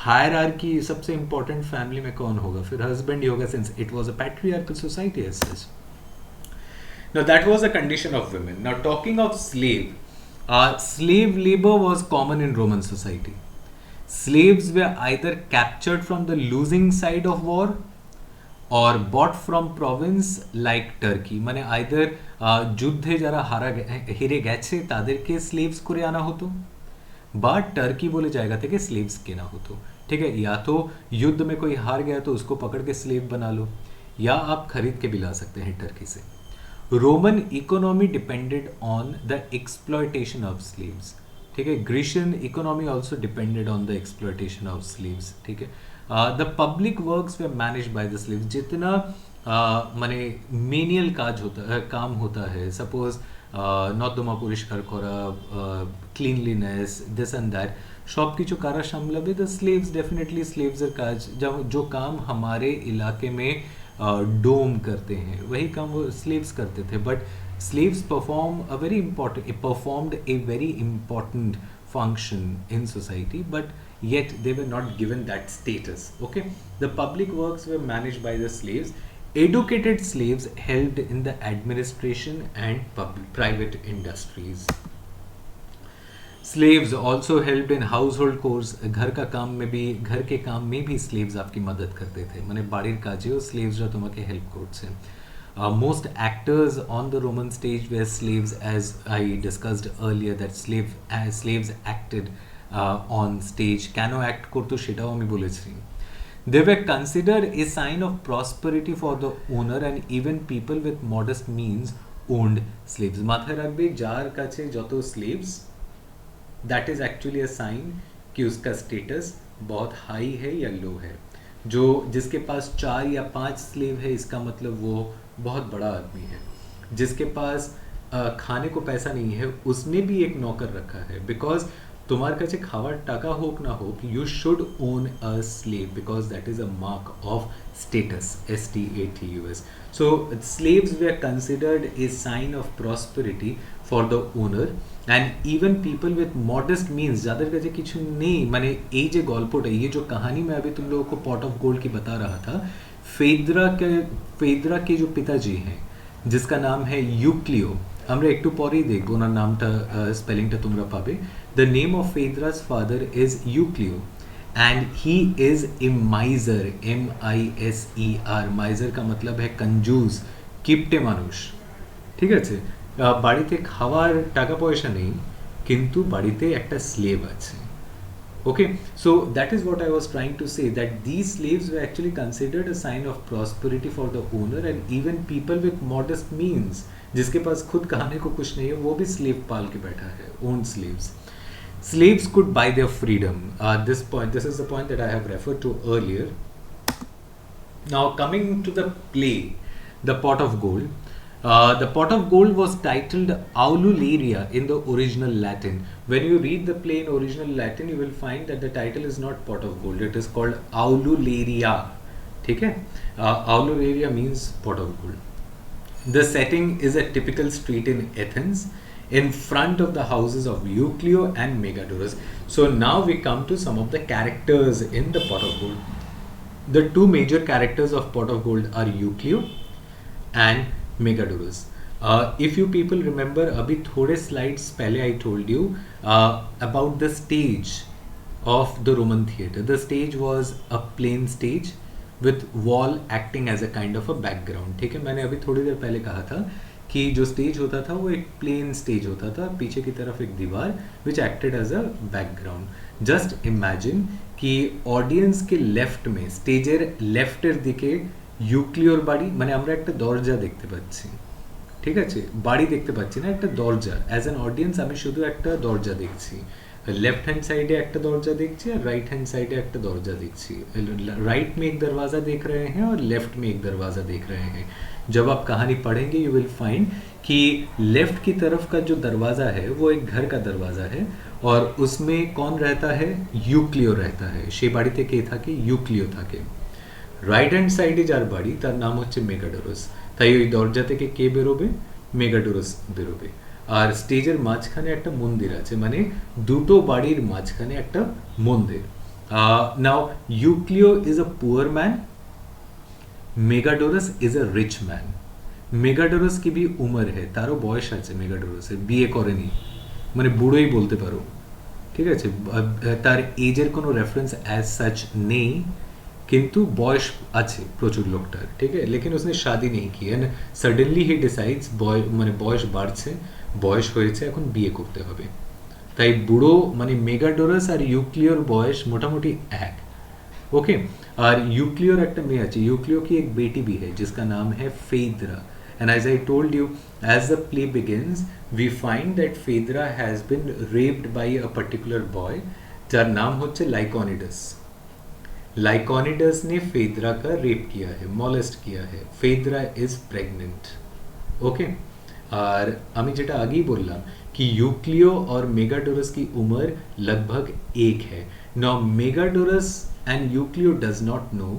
S1: Hierarchy सबसे important family में कौन होगा? फिर हस्बैंड ही होगा, since it was a patriarchal society as such. Now that was a condition of women. Now talking of slave labor was common in Roman society. Slaves were either captured from the losing side of war or bought from province like Turkey. মানে either যুদ্ধে যারা হেরে গেছে তাদেরকে slaves করে আনা হতো, বা टर्की बोले जाएगा থেকে स्लेव्स केना होतो. ठीक है. या तो युद्ध में कोई हार गया तो उसको पकड़ के स्लेव बना लो, या आप खरीद के भी ला सकते हैं टर्की से. Roman economy depended on the exploitation of slaves. ठीक है. Grecian economy also depended on the exploitation of slaves. ठीक है. The public works way manage by the slaves. जितना মানে মেনিয়াল কাজ काम होता है, सपोज নর্দমা পরিষ্কার করা, ক্লিনলিনেস, দিস অ্যান্ড দ্যাট, সব কিছু কারা সামলাবে? The slaves. डेफिनेटली स्लेव्सের কাজ, जो काम हमारे इलाके में डोम करते हैं वही काम वो स्लेव्स करते थे. But slaves performed a very important function in society, but yet they were not given that status. Okay. The public works were managed by the slaves. Educated slaves helped in the administration and private industries. Slaves also helped in household chores. घर का काम में भी, घर के काम में भी slaves आपकी मदद करते थे. माने बाड़ीर काजेও slaves তোমাকে help করছে. Most actors on the Roman stage were slaves, as I discussed earlier, that slaves acted on stage. কেন act করতো সেটাও আমি বলেছি. They were considered a sign of prosperity for the owner, and even people with modest means owned slaves. माথায় রাখবে, যার কাছে যত slaves, that is actually a sign कि उसका status बहुत high है या low है. जिसके पास 4 या 5 slave है, इसका मतलब वो बहुत बड़ा आदमी है. जिसके पास खाने को पैसा नहीं है, उसने भी एक नौकर रखा है. बिकॉज তোমার কাছে খাওয়ার টাকা হোক না হোক, you should own a slave because that is a mark of status. status. So slaves were considered a sign of prosperity for the owner, and even people with modest means, যাদের কাছে কিছু নেই, মানে এই যে গল্পটা, ये जो कहानी मैं अभी तुम लोगों को पॉट ऑफ गोल्ड की बता रहा था, फेद्रा के जो पिताजी हैं, जिसका नाम है यूक्लियो, আমরা একটু পরেই দেখব ওনার নামটা, স্পেলিংটা তোমরা পাবে. The name of Phaedra's father is Euclio, and he is a miser. miser. miser का मतलब है कंजूस, কিপটে মানুষ. ঠিক আছে. বাড়িতে খাওয়ার টাকা পয়সা নেই, কিন্তু বাড়িতে একটা স্লেভ আছে. Okay, so that is what I was trying to say, that these slaves were actually considered a sign of prosperity for the owner, and even people with modest means, जिसके पास खुद खाने को कुछ नहीं है, वो भी स्लेव पाल के बैठा है, owned slaves. Slaves could buy their freedom. This is the point that I have referred to earlier. Now coming to the play, The Pot of Gold. The Pot of Gold was titled Aulularia in the original Latin. When you read the play in original Latin, you will find that the title is not Pot of Gold. It is called Aulularia. ठीक है? Aulularia means Pot of Gold. The setting is a typical street in Athens, in front of the houses of Euclio and Megadorus. So now we come to some of the characters in the Pot of Gold. The two major characters of Pot of Gold are Euclio and Megadorus. If you people remember, abhi thode slides pehle I told you about the stage of the Roman theatre. The stage was a plain stage with wall acting as a kind of a background. ठीक है, मैंने अभी थोड़ी देर पहले कहा था कि जो स्टेज होता था वो एक प्लेन स्टेज होता था, पीछे की तरफ एक दीवार which acted as a background. Just imagine कि ऑडियंस के लेफ्ट में, स्टेजर लेफ्टेर दिके ইউক্লিওর বাড়ি, মানে আমরা একটা দরজা দেখতে পাচ্ছি, ঠিক আছে, বাড়ি দেখতে পাচ্ছি না, একটা দরজা. অ্যাজ অ্যান অডিয়েন্স আমি শুধু একটা দরজা দেখছি, लेफ्ट हैंड साइड একটা দরজা দেখছি और राइट हैंड साइड একটা দরজा देखছি. राइट में एक दरवाज़ा देख रहे हैं और लेफ्ट में एक दरवाज़ा देख रहे हैं. जब आप कहानी पढ़ेंगे यू विल फाइंड कि लेफ्ट की तरफ का जो दरवाज़ा है वो एक घर का दरवाज़ा है और उसमें कौन रहता है, यूक्लियो रहता है. সেই বাড়িতে কে থাকে, ইউক্লিও থাকে. রাইট হ্যান্ড সাইডে যার বাড়ি তার নাম হচ্ছে মেগাডোরাস. তাই ওই দরজা থেকে কে বেরোবে, মেগাডোরাস বেরোবে. আর স্টেজের মাঝখানে একটা মন্দির আছে, মানে দুটো বাড়ির মাঝখানে একটা মন্দির. Now Euclio is a poor man, Megadorus is a rich man. Megadorus কি भी उम्र है, তারও বয়স আছে, মেগাডোরাসের বিয়ে করেনি, মানে বুড়োই বলতে পারো, ঠিক আছে. তার এজের কোনো রেফারেন্স অ্যাজ সাচ নেই, किंतु বয়স আছে প্রচুর লোকটার, ঠিক আছে. लेकिन उसने शादी नहीं की एंड सडनली ही डिसाइड्स মানে বয়স বাড়ছে, বয়স হয়েছে, এখন বিয়ে করতে হবে. তাই বুড়ো মানে মেগাডোরাস আর ইউক্লিওর বয়স মোটামুটি এক. ओके. और यूक्लियोर একটা মেয়ে আছে, यूक्लियो की एक बेटी भी है जिसका नाम है फेद्रा. And as I told you, as the play begins, we find that Phaedra has been raped by a particular boy, যার নাম হচ্ছে লাইকনিডাস. लाइकोनिडस ने फेद्रा का रेप किया है, मॉलेस्ट किया है. फेद्रा इज प्रेग्नेंट. ओके. और আমি যেটা আগেই বললাম कि यूक्लियो और मेगाडोरस की उम्र लगभग एक है. Now Megadorus and Euclio does not know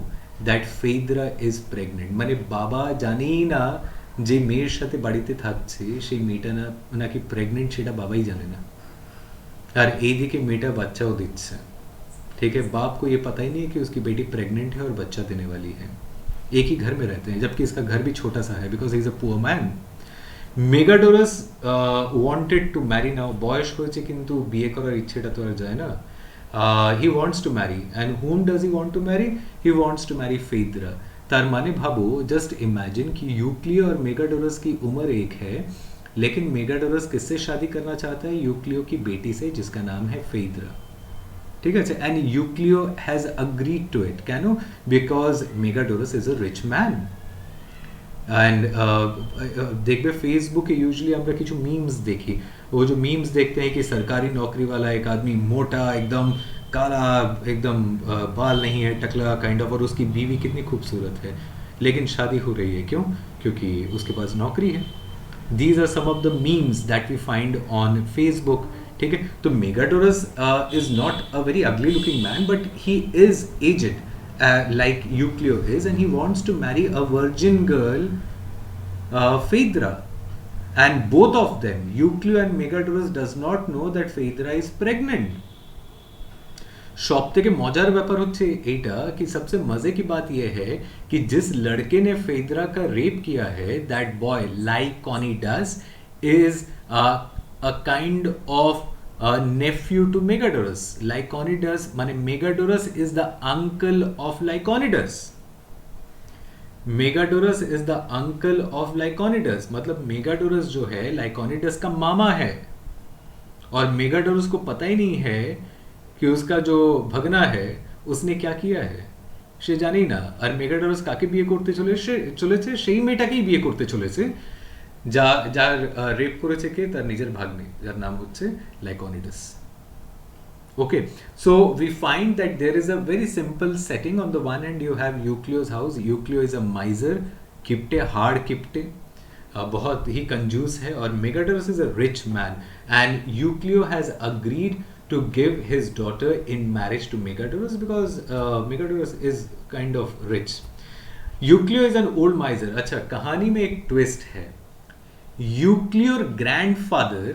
S1: that Phaedra is pregnant. মানে বাবা জানেই না যে মেয়ের সাথে বাড়িতে থাকছে সেই মেয়েটা নাকি প্রেগনেন্ট, সেটা বাবাই জানে না. আর এইদিকে মেয়েটা বাচ্চাও দিচ্ছে, ठीक है. बाप को ये पता ही नहीं है कि उसकी बेटी प्रेग्नेंट है और बच्चा देने वाली है. एक ही घर में रहते हैं, जबकि इसका घर भी छोटा सा है because he is a poor man. Megadorus wanted to marry. Now বয়স হয়েছে কিন্তু বিয়ে করার ইচ্ছেটা তো আর যায় না. He wants to marry and whom does he want to marry, he wants to marry Phaedra. तार माने भाबो, जस्ट इमेजिन कि यूक्लियो और मेगाडोरस की उम्र एक है, लेकिन मेगाडोरस किससे शादी करना चाहता है, यूक्लियो की बेटी से जिसका नाम है फेद्रा. ঠিক আছে. And Euclio has agreed to it. কেন? Because Megadorus is a rich man. And देखबे फेसबुके यूजुअली আমরা কিছু मीम्स देखी, वो जो मीम्स देखते हैं कि सरकारी नौकरी वाला एक आदमी मोटा, एकदम काला, एकदम बाल नहीं है, टकला काइंड ऑफ, और उसकी बीवी कितनी खूबसूरत है, लेकिन शादी हो रही है. क्यों? क्योंकि उसके पास नौकरी है. These are some of the memes that we find on Facebook. ठीक है. तो Megadorus is not a very ugly looking man, but he is aged like Euclio is, and he wants to marry a virgin girl, Phaedra. And both of them, Euclio and Megadoras, does not know that Phaedra is pregnant. সব থেকে মজার ব্যাপার হচ্ছে এইটা कि सबसे मजे की बात यह है कि जिस लड़के ने फेद्रा का रेप किया है, that boy Lyconidas is a kind of nephew to Megadoras. Lyconidas माने Megadoras is the uncle of Lyconidas. Megadoras is the uncle of Lyconidas. मतलब Megadoras जो है Lyconidas का मामा है, और Megadoras को पता ही नहीं है कि उसका जो भगना है उसने क्या किया है, সে জানেই না. আর মেগাডোরাস কাকে বিয়ে করতে চলেছে, সেই মেয়েটাকেই বিয়ে করতে চলেছে যার রেপ করেছে কে, তার নিজের ভাগ্নে, যার নাম হচ্ছে লাইকনিডাস. Okay, so we find that there is a very simple setting. On the one hand you have Euclio's house. Euclio is a miser, किप्टे, हार्ड किप्टे, बहुत ही कंजूस है. और मेगाडोरस is a rich man, and Euclio has agreed to give his daughter in marriage to Megadoras because Megadoras is kind of rich. Euclio is an old miser. अच्छा, कहानी में एक ट्विस्ट है. ইউক্লিওর গ্র্যান্ডফাদার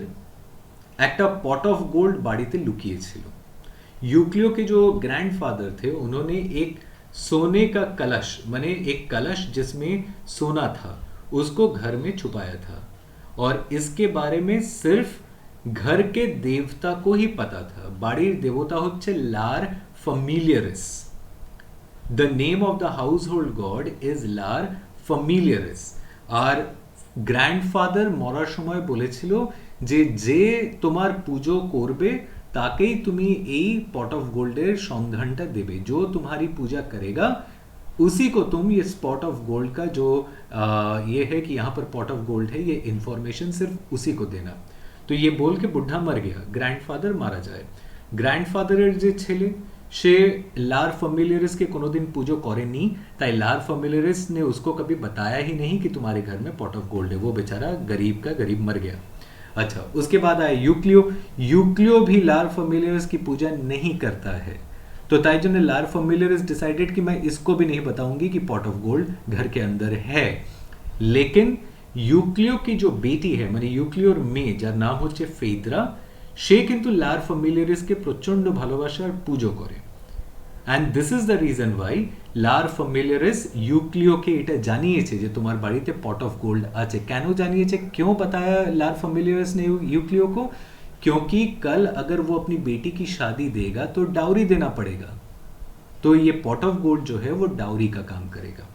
S1: একটা पॉट ऑफ गोल्ड বাড়িতে লুকিয়েছিল. यूक्लियो के जो ग्रैंडफादर थे उन्होंने एक सोने का कलश, माने एक कलश जिसमें सोना था, उसको घर में छुपाया था. और इसके बारे में सिर्फ घर के देवता को ही पता था. বাড়ির দেবতা হচ্ছে Lar Familiaris. the name of the household god is Lar Familiaris. আর গ্র্যান্ডফাদার মরার সময় বলেছিল যে যে তোমার পুজো করবে তাকেই তুমি এই পট অফ গোল্ডের সন্ধানটা देवे, जो तुम्हारी पूजा करेगा उसी को तुम ये स्पॉट ऑफ गोल्ड का जो ये है कि यहाँ पर पॉट ऑफ गोल्ड है, ये इंफॉर्मेशन सिर्फ उसी को देना। तो ये बोल के बुढ़ा मर गया, ग्रैंडफादर मारा যায়। গ্র্যান্ডফাদারের যে ছেলে সে लार फैमिलियरिस के कोनोदिन पूजो करेनी, ताई लार फैमिलियरिस ने उसको कभी बताया ही नहीं कि तुम्हारे घर में पॉट ऑफ गोल्ड है। वो बेचारा गरीब का गरीब मर गया। अच्छा, उसके बाद आया यूक्लियो। यूक्लियो भी लार फैमिलियरिस की पूजा नहीं करता है, तो ताइजो ने लार फैमिलियरिस डिसाइडेड कि मैं इसको भी नहीं बताऊंगी कि पॉट ऑफ गोल्ड घर के अंदर है। लेकिन यूक्लियो की जो बेटी है মানে ইউক্লিওর মেয়ে যার নাম হচ্ছে ফেইদ্রা, সে কিন্তু লার ফ্যামিলিয়ারিসকে প্রচন্ড ভালোবাসার পুজো করে। And this is the reason why Lar familiaris ইউক্লিওকে এটা জানিয়েছে যে তোমার বাড়িতে পট অফ গোল্ড আছে। কেন জানিয়েছে, क्यों बताया लार फैमिलियरिस ने यूक्लियो को? क्योंकि कल अगर वो अपनी बेटी की शादी देगा तो डाउरी देना पड़ेगा, तो ये पॉट ऑफ गोल्ड जो है वो डाउरी का काम करेगा।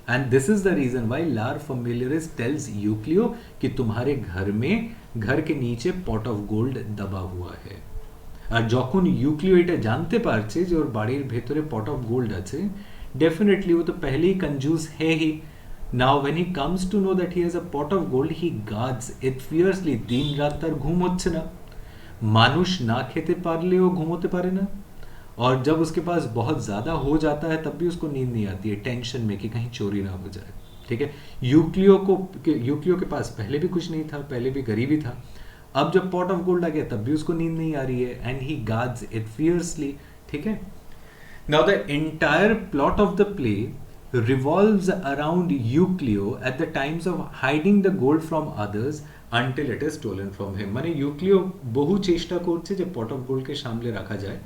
S1: And this is the reason why Lar Familiaris tales यूक्लियो कि तुम्हारे घर में घर के नीचे पॉट ऑफ गोल्ड दबा हुआ है। আর যখন ইউক্লিও এটা জানতে পারছে যে ওর বাড়ির ভেতরে পট অফ গোল্ড আছে, डेफिनेटली वो तो पहले ही कंजूस है ही। Now when he comes to know that he has a pot of gold, he guards it fiercely. दिन रात তার ঘুম হচ্ছে না, মানুষ না খেতে পারলেও ঘুমোতে পারে না, और जब उसके पास बहुत ज़्यादा हो जाता है तब भी उसको नींद नहीं आती है, टेंशन में कि कहीं चोरी ना हो जाए। ठीक है, यूक्लियो के पास पहले भी कुछ नहीं था, पहले भी गरीबी था। अब जब पॉट ऑफ गोल्ड आ गया तब भी उसको नींद नहीं आ रही है, and he guards it fiercely. ठीक है, now the entire plot of the play revolves around Euclio at the times of hiding the gold from others until it is stolen from him। মানে ইউক্লিও বহু চেষ্টা করছে যে পট অফ গোল্ডকে সামলে রাখা যায়,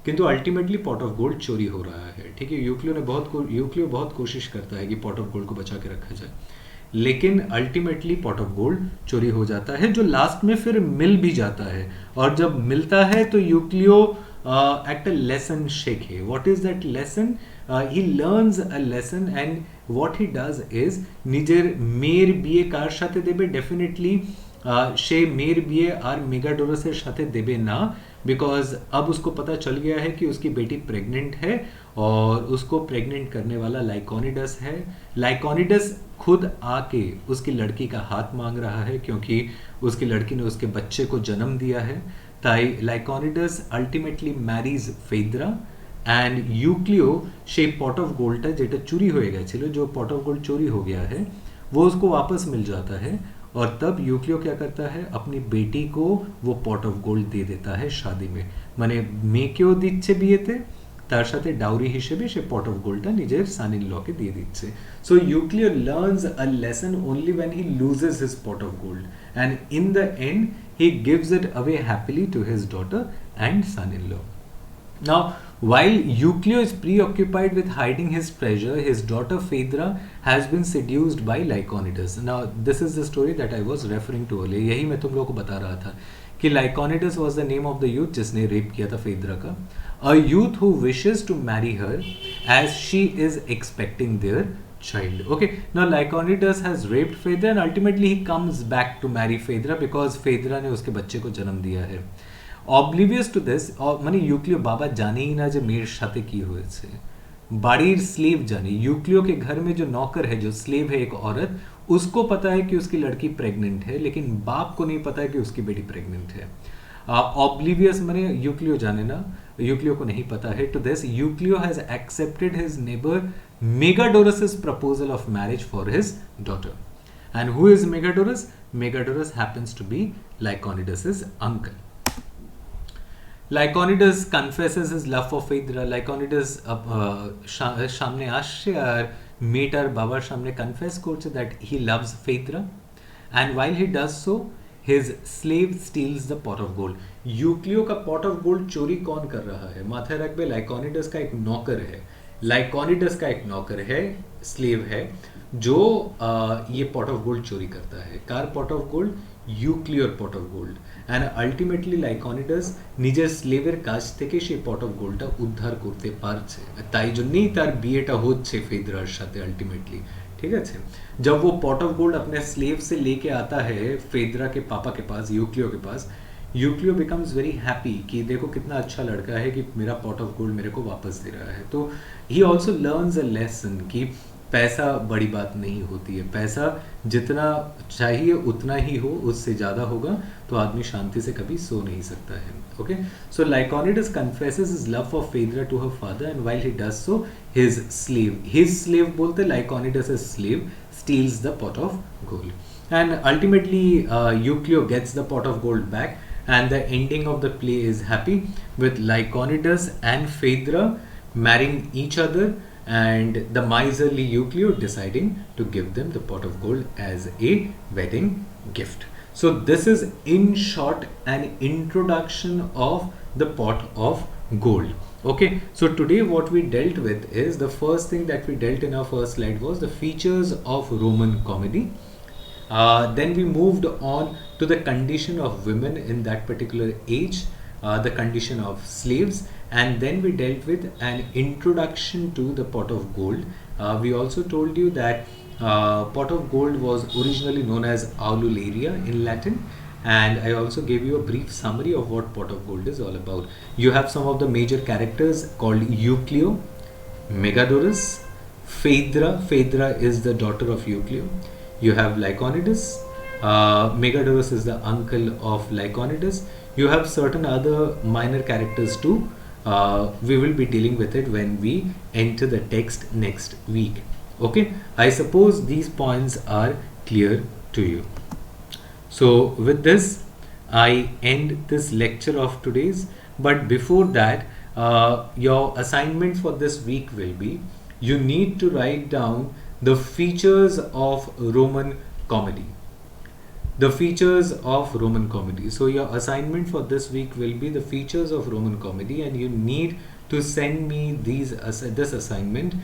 S1: किंतु अल्टीमेटली पॉट ऑफ गोल्ड चोरी हो रहा है। ठीक है, यूक्लियो बहुत कोशिश करता है कि पॉट ऑफ गोल्ड को बचा के रखा जाए, लेकिन अल्टीमेटली पॉट ऑफ गोल्ड चोरी हो जाता है, जो लास्ट में फिर मिल भी जाता है। और जब मिलता है तो यूक्लियो একটা লেসন শেখে। What is that lesson? He learns a lesson, and what he does is নিজের মেয়ের বিয়ে কার সাথে দেবে? डेफिनेटली সে মেয়ের বিয়ে আর মেগাডোরাসের সাথে দেবে না, बिकॉज अब उसको पता चल गया है कि उसकी बेटी प्रेग्नेंट है और उसको प्रेग्नेंट करने वाला लाइकोनिडस है। लाइकोनिडस खुद आके उसकी लड़की का हाथ मांग रहा है, क्योंकि उसकी लड़की ने उसके बच्चे को जन्म दिया है। তাই লাইকনিডাস আলটিমেটলি ম্যারিজ ফেইদ্রা, एंड यूक्लियो সেই पॉट ऑफ गोल्ड যেটা चोरी हो গেছিল, जो पॉट ऑफ गोल्ड चोरी हो गया है, वो उसको वापस मिल जाता है। और तब यूक्लियो क्या करता है, अपनी बेटी को वो पॉट ऑफ गोल्ड दे देता है शादी में। মানে মেয়েকেও দিচ্ছে বিয়েতে, তার সাথে ডাউরি হিসেবে সে পট অফ গোল্ডটা নিজের সান ইন লকে দিয়ে দিচ্ছে। So Euclio learns a lesson only when he loses his pot of gold, and in the end he gives it away happily to his daughter and son-in-law. Now, while Euclio is preoccupied with hiding his treasure, his daughter Phaedra has been seduced by Lyconidas. Now, this is the story that I was referring to earlier. यही मैं तुम लोगों को बता रहा था कि Lyconidas was the name of the youth जिसने रेप किया था Phaedra का। A youth who wishes to marry her as she is expecting their child. Okay, now Lyconidas has raped Phaedra, and ultimately he comes back to marry Phaedra because Phaedra ने उसके बच्चे को जन्म दिया है। Oblivious to this, মানে ইউক্লিও বাবা জানেই না যে মেয়ের সাথে কি হয়েছে। বাড়ির স্লেভ জানে, यूक्लियो के घर में जो नौकर है, जो स्लेव है एक औरत, उसको पता है कि उसकी लड़की प्रेग्नेंट है, लेकिन बाप को नहीं पता है कि उसकी बेटी प्रेग्नेंट है। ऑब्लिवियस माने यूक्लियो जाने ना, यूक्लियो को नहीं पता है। To this Euclio has accepted his neighbour Megadorus's proposal of marriage for his daughter. And who is Megadorus? Megadorus happens to be Lyconidas's uncle. Lyconidas confesses his love for Phaedra. Lyconidas সামনে আসছে আর মেয়েটার বাবার সামনে confess করছে that he loves Phaedra, and while he does so, his slave steals the pot of gold. यूक्लियो का pot of gold चोरी कौन कर रहा है? माथे रखबे लाइकोनिडस का एक नौकर है। लाइकोनिडस का एक नौकर है, स्लेव है, जो ये पॉट ऑफ गोल्ड चोरी करता है। कार पॉट ऑफ गोल्ड? ইউক্লিওর pot of gold and ultimately Lyconides নিজের স্লেভের কাছ থেকে সেই পট অফ গোল্ডটা উদ্ধার করতে পারছে, তাই জন্যই তার বিয়েটা হচ্ছে फेदरार সাথে अल्टीमेटली। ठीक है, जब वो पॉट ऑफ गोल्ड अपने स्लेव से लेके आता है फेदरा के पापा के पास, यूक्लियो के पास, यूक्लियो बिकम्स वेरी हैप्पी कि देखो कितना अच्छा लड़का है कि मेरा पॉट ऑफ गोल्ड मेरे को वापस दे रहा है। तो he also learns a lesson कि पैसा बड़ी बात नहीं होती है, पैसा जितना चाहिए उतना ही हो, उससे ज़्यादा होगा तो आदमी शांति से कभी सो नहीं सकता है। Okay, so Lyconides confesses his love for Phaedra to her father and while he does so his slave बोलते Lyconides slave steals the pot of gold, and ultimately Euclio gets the pot of gold back, and the ending of the play is happy with Lyconidas and Phaedra marrying each other, and the miserly Euclio deciding to give them the pot of gold as a wedding gift. So this is in short an introduction of the pot of gold. Okay, so today what we dealt with is, the first thing that we dealt in our first slide was the features of Roman comedy. Then we moved on to the condition of women in that particular age, the condition of slaves, and then we dealt with an introduction to the pot of gold. We also told you that pot of gold was originally known as aulularia in Latin, and I also gave you a brief summary of what pot of gold is all about. You have some of the major characters called Euclio, Megadorus, Phaedra. Phaedra is the daughter of Euclio. You have Lyconidas. Megadorus is the uncle of Lyconidas. You have certain other minor characters too. We will be dealing with it when we enter the text next week. Okay, I suppose these points are clear to you. So with this, I end this lecture of today's. But before that, your assignment for this week will be, you need to write down the features of Roman comedy. The features of Roman comedy. So your assignment for this week will be the features of Roman comedy, and you need to send me this assignment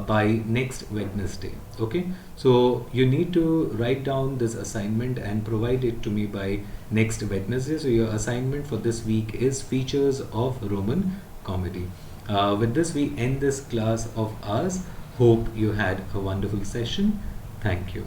S1: by next Wednesday. Okay, so you need to write down this assignment and provide it to me by next Wednesday. So your assignment for this week is features of Roman comedy. With this, we end this class of ours. Hope you had a wonderful session. Thank you.